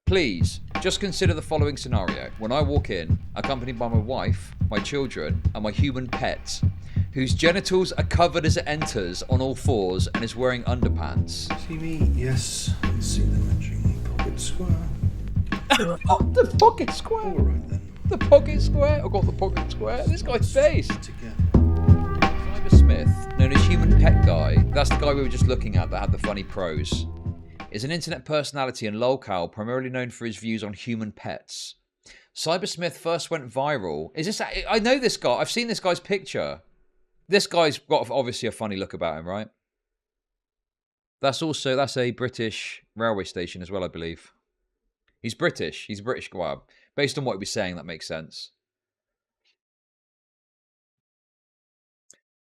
Please, just consider the following scenario. When I walk in, accompanied by my wife, my children, and my human pet, whose genitals are covered as it enters on all fours and is wearing underpants. See me? Yes. I see the matching pocket square. The pocket square? All right then. The pocket square? I've got the pocket square. This guy's face. Together. Cybersmith, known as Human Pet Guy, that's the guy we were just looking at that had the funny prose, is an internet personality and lolcow primarily known for his views on human pets. Cybersmith first went viral. Is this? I know this guy. I've seen this guy's picture. This guy's got obviously a funny look about him, right? That's a British railway station as well, I believe. He's British. He's a British guy. Based on what he was saying, that makes sense.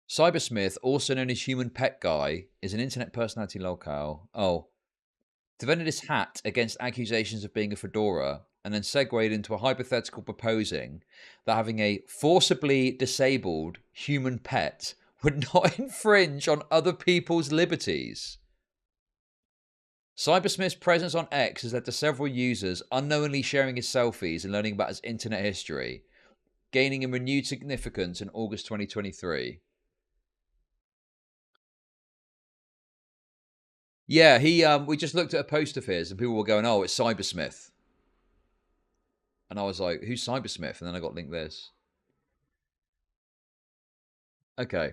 Cybersmith, also known as Human Pet Guy, is an internet personality lolcow. Oh. Defended his hat against accusations of being a fedora, and then segued into a hypothetical proposing that having a forcibly disabled human pet would not infringe on other people's liberties. Cybersmith's presence on X has led to several users unknowingly sharing his selfies and learning about his internet history, gaining in renewed significance in August 2023. Yeah, we just looked at a post of his and people were going, oh, it's Cybersmith. And I was like, who's Cybersmith? And then I got linked this. Okay.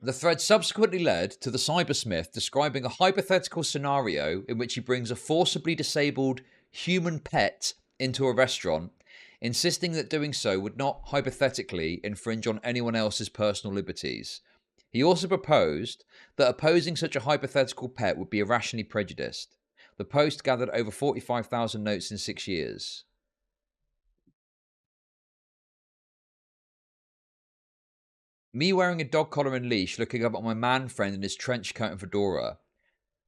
The thread subsequently led to the Cybersmith describing a hypothetical scenario in which he brings a forcibly disabled human pet into a restaurant, insisting that doing so would not hypothetically infringe on anyone else's personal liberties. He also proposed that opposing such a hypothetical pet would be irrationally prejudiced. The post gathered over 45,000 notes in 6 years. Me wearing a dog collar and leash, looking up at my man friend in his trench coat and fedora.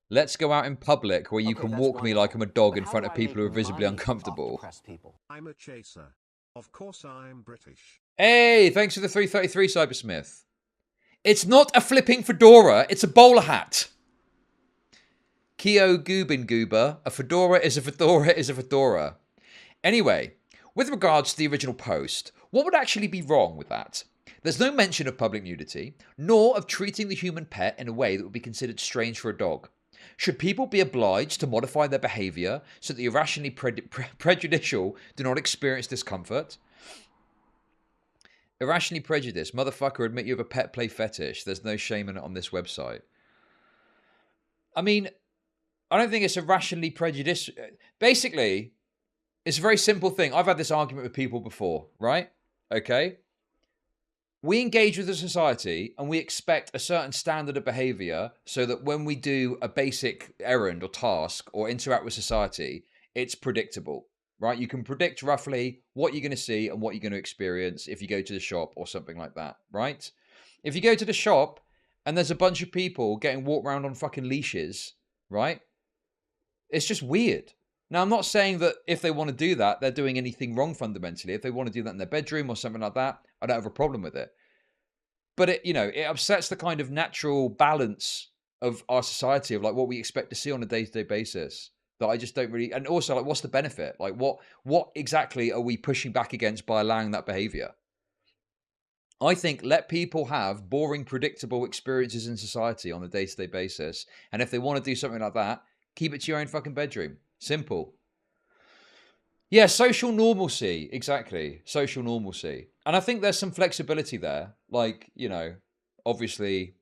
Let's go out in public where you can walk me like I'm a dog in front of people who are visibly uncomfortable. I'm a chaser. Of course I'm British. Hey, thanks for the 333, Cybersmith. It's not a flipping fedora, it's a bowler hat. Keo Goobin Goober, a fedora is a fedora is a fedora. Anyway, with regards to the original post, what would actually be wrong with that? There's no mention of public nudity, nor of treating the human pet in a way that would be considered strange for a dog. Should people be obliged to modify their behaviour so that the irrationally prejudicial do not experience discomfort? Irrationally prejudiced. Motherfucker, admit you have a pet play fetish. There's no shame in it on this website. I mean, I don't think it's irrationally prejudiced. Basically, it's a very simple thing. I've had this argument with people before, right? Okay? We engage with the society and we expect a certain standard of behavior so that when we do a basic errand or task or interact with society, it's predictable. Right? You can predict roughly what you're going to see and what you're going to experience if you go to the shop or something like that, right? If you go to the shop and there's a bunch of people getting walked around on fucking leashes, right? It's just weird. Now, I'm not saying that if they want to do that, they're doing anything wrong fundamentally. If they want to do that in their bedroom or something like that, I don't have a problem with it. But it upsets the kind of natural balance of our society of like what we expect to see on a day-to-day basis. That I just don't really, and also like, what's the benefit? Like, what exactly are we pushing back against by allowing that behavior? I think let people have boring, predictable experiences in society on a day-to-day basis, and if they want to do something like that, keep it to your own fucking bedroom. Simple. Yeah, social normalcy, exactly. Social normalcy, and I think there's some flexibility there. Like, obviously,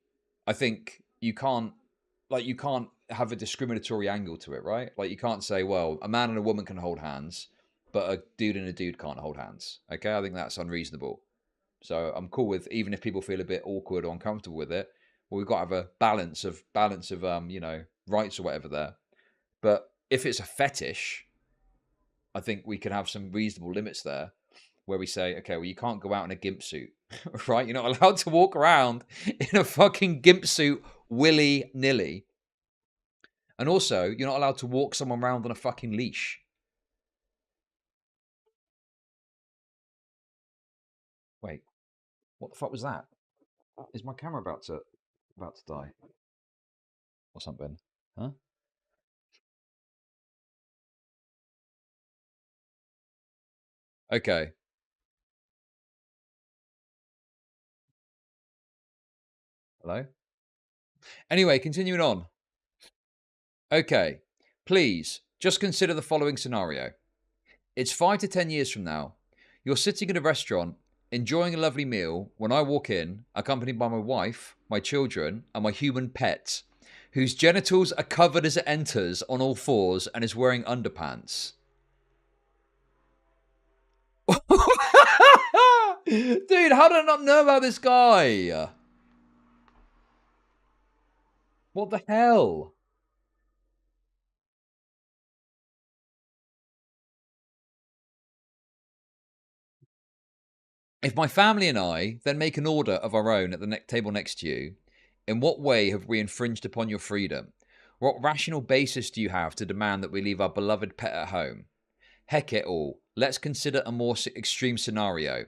I think you can't have a discriminatory angle to it, right? Like you can't say, well, a man and a woman can hold hands, but a dude and a dude can't hold hands. Okay, I think that's unreasonable. So I'm cool with, even if people feel a bit awkward or uncomfortable with it, well, we've got to have a balance of rights or whatever there. But if it's a fetish, I think we can have some reasonable limits there where we say, okay, well, you can't go out in a gimp suit, right? You're not allowed to walk around in a fucking gimp suit willy-nilly. And also, you're not allowed to walk someone around on a fucking leash. Wait, what the fuck was that? Is my camera about to die? Or something? Huh? Okay. Hello? Anyway, continuing on. Okay. Please, just consider the following scenario. It's 5 to 10 years from now. You're sitting in a restaurant, enjoying a lovely meal, when I walk in, accompanied by my wife, my children, and my human pet, whose genitals are covered as it enters on all fours and is wearing underpants. Dude, how did I not know about this guy? What the hell? If my family and I then make an order of our own at the table next to you, in what way have we infringed upon your freedom? What rational basis do you have to demand that we leave our beloved pet at home? Heck it all. Let's consider a more extreme scenario.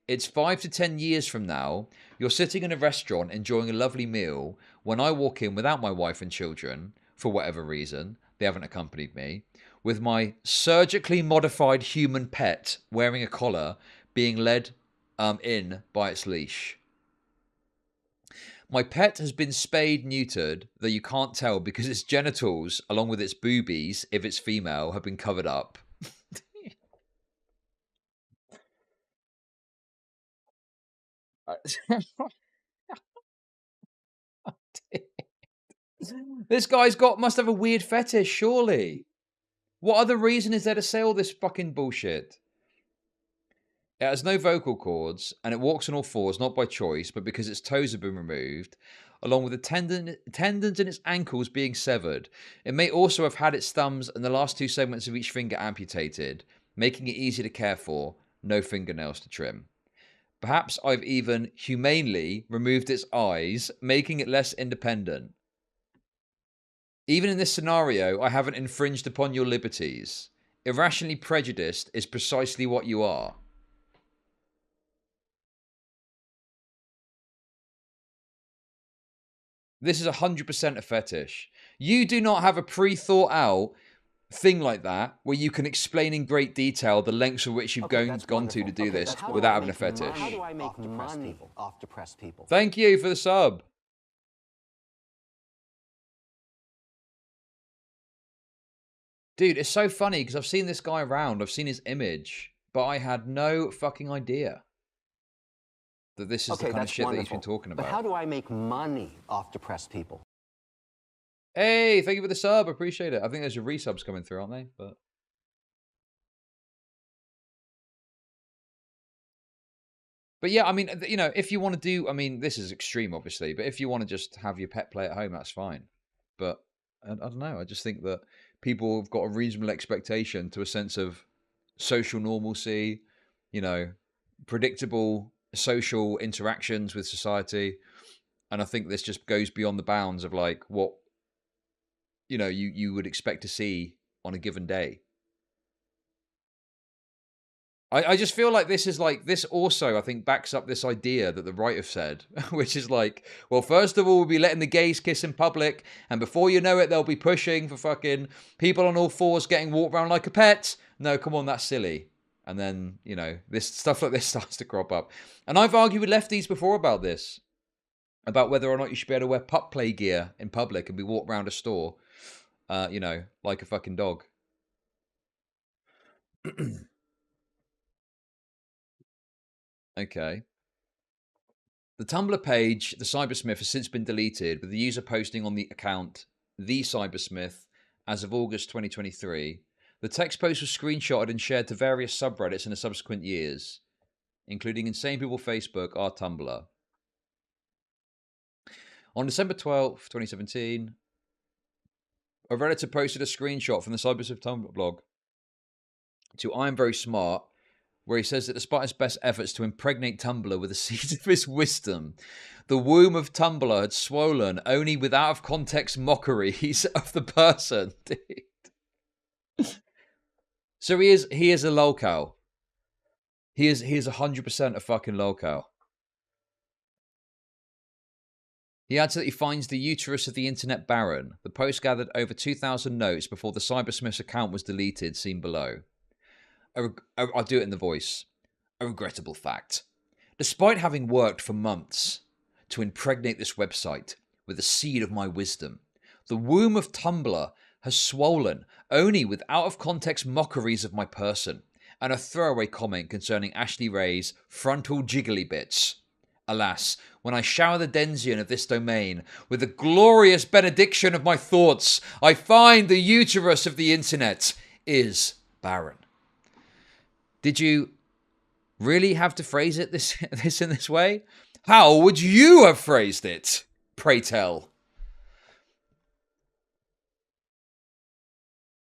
It's 5 to 10 years from now. You're sitting in a restaurant enjoying a lovely meal when I walk in without my wife and children, for whatever reason, they haven't accompanied me, with my surgically modified human pet wearing a collar being led in by its leash. My pet has been spayed, neutered, though you can't tell because its genitals, along with its boobies, if it's female, have been covered up. This guy's must have a weird fetish, surely. What other reason is there to say all this fucking bullshit? It has no vocal cords, and it walks on all fours, not by choice, but because its toes have been removed, along with the tendons in its ankles being severed. It may also have had its thumbs and the last two segments of each finger amputated, making it easy to care for, no fingernails to trim. Perhaps I've even humanely removed its eyes, making it less independent. Even in this scenario, I haven't infringed upon your liberties. Irrationally prejudiced is precisely what you are. This is 100% a fetish. You do not have a pre-thought out thing like that where you can explain in great detail the lengths of which you've gone to do this without having a fetish. How do I make money off depressed people? Thank you for the sub. Dude, it's so funny because I've seen this guy around. I've seen his image, but I had no fucking idea that this is the kind of shit that he's been talking about. But how do I make money off depressed people? Hey, thank you for the sub. Appreciate it. I think there's your resubs coming through, aren't they? But yeah, I mean, you know, if you want to do, I mean, this is extreme, obviously, but if you want to just have your pet play at home, that's fine. But I don't know. I just think that people have got a reasonable expectation to a sense of social normalcy, you know, predictable social interactions with society. And I think this just goes beyond the bounds of like what, you know, you would expect to see on a given day. I just feel like this also, I think, backs up this idea that the right have said, which is like, well, first of all, we'll be letting the gays kiss in public, and before you know it, they'll be pushing for fucking people on all fours getting walked around like a pet. No, come on, that's silly. And then, you know, this stuff like this starts to crop up. And I've argued with lefties before about this, about whether or not you should be able to wear pup play gear in public and be walked around a store, you know, like a fucking dog. Okay. The Tumblr page, the Cybersmith, has since been deleted, with the user posting on the account, the Cybersmith, as of August 2023. The text post was screenshotted and shared to various subreddits in the subsequent years, including Insane People Facebook, our Tumblr. On December 12th, 2017, a Redditor posted a screenshot from the Cybersmith Tumblr blog to I Am Very Smart, where he says that despite his best efforts to impregnate Tumblr with the seeds of his wisdom, the womb of Tumblr had swollen only with out-of-context mockeries of the person. So he is a lolcow. He is 100% a fucking lolcow. He adds that he finds the uterus of the internet barren. The post gathered over 2,000 notes before the Cybersmith's account was deleted, seen below. I'll do it in the voice. A regrettable fact. Despite having worked for months to impregnate this website with the seed of my wisdom, the womb of Tumblr has swollen only with out-of-context mockeries of my person and a throwaway comment concerning Ashley Ray's frontal jiggly bits. Alas, when I shower the Denzian of this domain with the glorious benediction of my thoughts, I find the uterus of the internet is barren. Did you really have to phrase it this in this way? How would you have phrased it? Pray tell.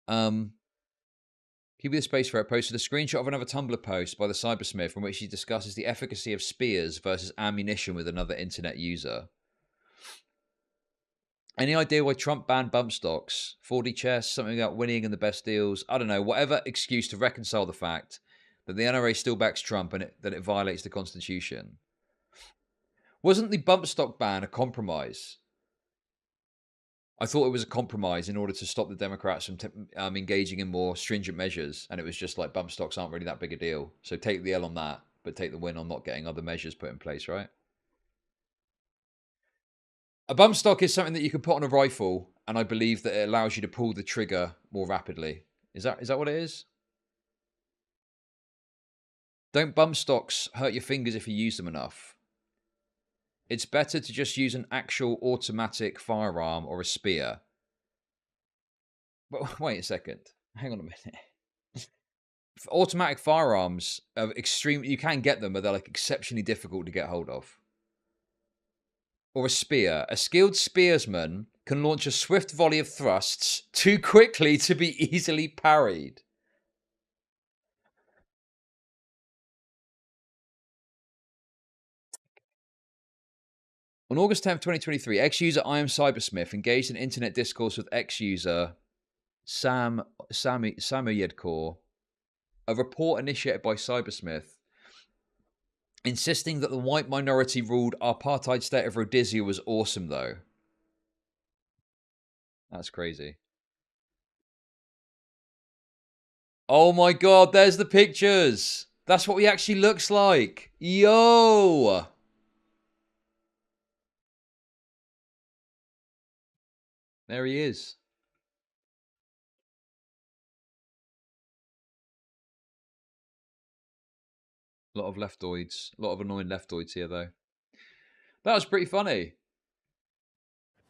Give me the space for it. Posted a screenshot of another Tumblr post by the Cybersmith in which he discusses the efficacy of spears versus ammunition with another internet user. Any idea why Trump banned bump stocks? 4D chess, something about winning and the best deals? I don't know. Whatever excuse to reconcile the fact that the NRA still backs Trump and that it violates the Constitution. Wasn't the bump stock ban a compromise? I thought it was a compromise in order to stop the Democrats from engaging in more stringent measures. And it was just like bump stocks aren't really that big a deal. So take the L on that, but take the win on not getting other measures put in place, right? A bump stock is something that you can put on a rifle. And I believe that it allows you to pull the trigger more rapidly. Is that what it is? Don't bump stocks hurt your fingers if you use them enough? It's better to just use an actual automatic firearm or a spear. But wait a second. Hang on a minute. Automatic firearms are extreme. You can get them, but they're like exceptionally difficult to get hold of. Or a spear. A skilled spearsman can launch a swift volley of thrusts too quickly to be easily parried. On August 10th, 2023, ex-user I Am Cybersmith engaged in internet discourse with ex-user Samoyedkor, a report initiated by Cybersmith, insisting that the white minority-ruled apartheid state of Rhodesia was awesome, though. That's crazy. Oh my god, there's the pictures! That's what he actually looks like! Yo! There he is. A lot of leftoids. A lot of annoying leftoids here, though. That was pretty funny.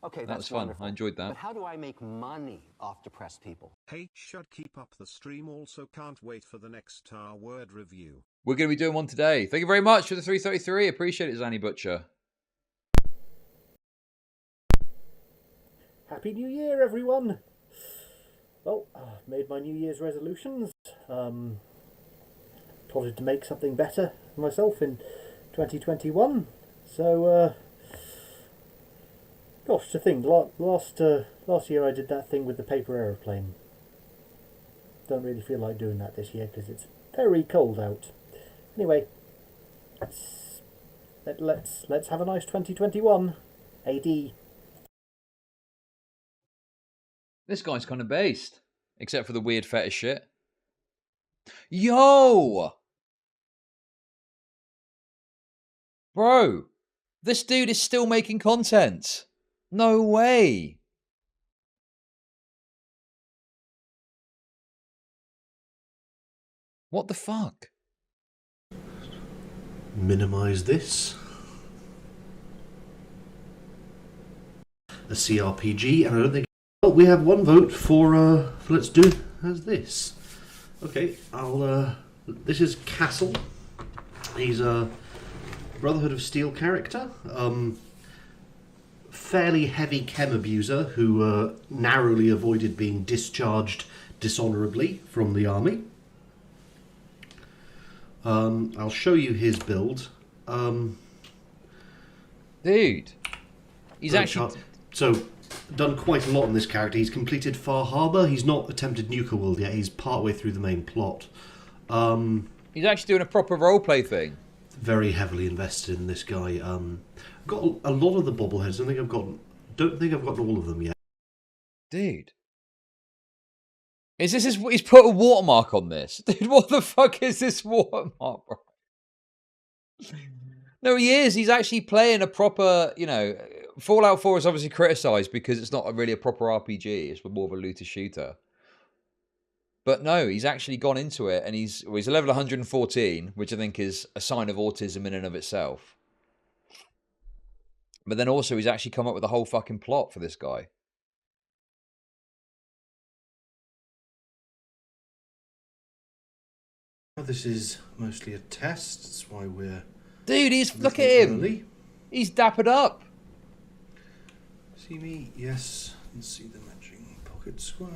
Okay, that was fun. wonderful. I enjoyed that. But how do I make money off depressed people? Hey, Chud, keep up the stream. Also, can't wait for the next word review. We're going to be doing one today. Thank you very much for the 333. Appreciate it, Zanny Butcher. Happy New Year, everyone! Well, I've made my New Year's resolutions. Plotted to make something better for myself in 2021. So, gosh, to think, last year I did that thing with the paper aeroplane. Don't really feel like doing that this year because it's very cold out. Anyway, let's have a nice 2021. AD. This guy's kind of based. Except for the weird fetish shit. Yo! Bro, this dude is still making content. No way. What the fuck? Minimize this. A CRPG, and I don't think. Well, we have one vote for let's do it as this. Okay, this is Castle. He's a Brotherhood of Steel character. Fairly heavy chem abuser who narrowly avoided being discharged dishonorably from the army. I'll show you his build. Dude. He's actually... So, done quite a lot in this character. He's completed Far Harbor. He's not attempted Nuka World yet. He's partway through the main plot. He's actually doing a proper roleplay thing. Very heavily invested in this guy. Got a lot of the bobbleheads. Don't think I've got all of them yet. Dude. Is this he's put a watermark on this? Dude, what the fuck is this watermark, bro? No, he is. He's actually playing a proper, you know, Fallout 4 is obviously criticised because it's not really a proper RPG. It's more of a looter shooter. But no, he's actually gone into it, and he's level 114, which I think is a sign of autism in and of itself. But then also he's actually come up with a whole fucking plot for this guy. This is mostly a test. That's why we're... Dude, look at him. Early. He's dappered up. See me? Yes. And see the matching pocket square.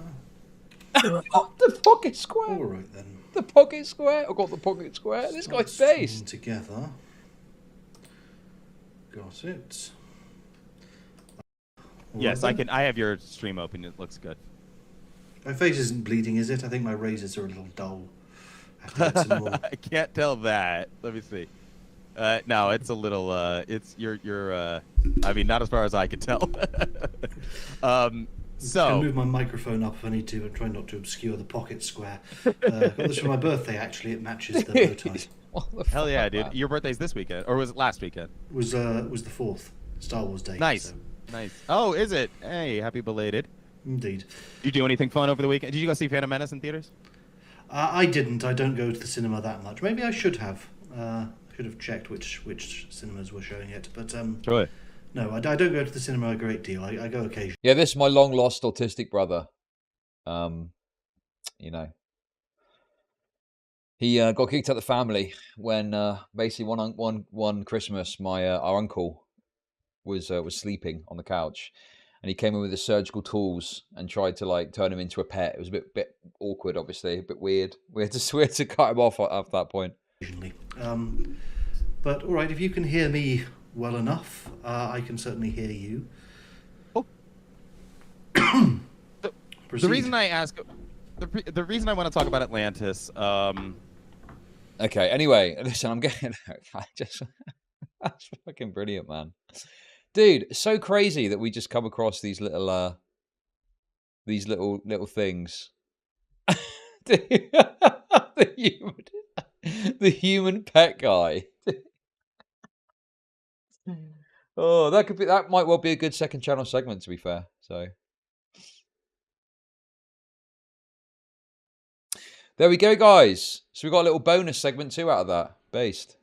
The pocket square. All right then. The pocket square. I've got the pocket square. This guy's based. Together. Got it. Yes, I can. I have your stream open. It looks good. My face isn't bleeding, is it? I think my razors are a little dull. I have to get some more. I can't tell that. Let me see. No, it's a little. It's you're. I mean, not as far as I can tell. So I'll move my microphone up if I need to, but try not to obscure the pocket square. Got this for my birthday. Actually, it matches the bow tie. Hell yeah, dude! Your birthday's this weekend, or was it last weekend? Was the 4th, Star Wars Day. Nice, so. Nice. Oh, is it? Hey, happy belated. Indeed. Did you do anything fun over the weekend? Did you go see Phantom Menace in theaters? I didn't. I don't go to the cinema that much. Maybe I should have. Should have checked which cinemas were showing it. But Sure. no, I don't go to the cinema a great deal. I go occasionally. Yeah, this is my long lost autistic brother. You know, he got kicked out of the family when basically one Christmas, our uncle was sleeping on the couch, and he came in with his surgical tools and tried to like turn him into a pet. It was a bit awkward, obviously, a bit weird. We had to cut him off after that point. But all right, if you can hear me well enough, I can certainly hear you. Oh. The reason I ask, the reason I want to talk about Atlantis. Okay. Anyway, listen, I'm getting. That's fucking brilliant, man. Dude, so crazy that we just come across these little things. The human pet guy. Oh, that might well be a good second channel segment, to be fair. So there we go, guys. So we got a little bonus segment too out of that. Based.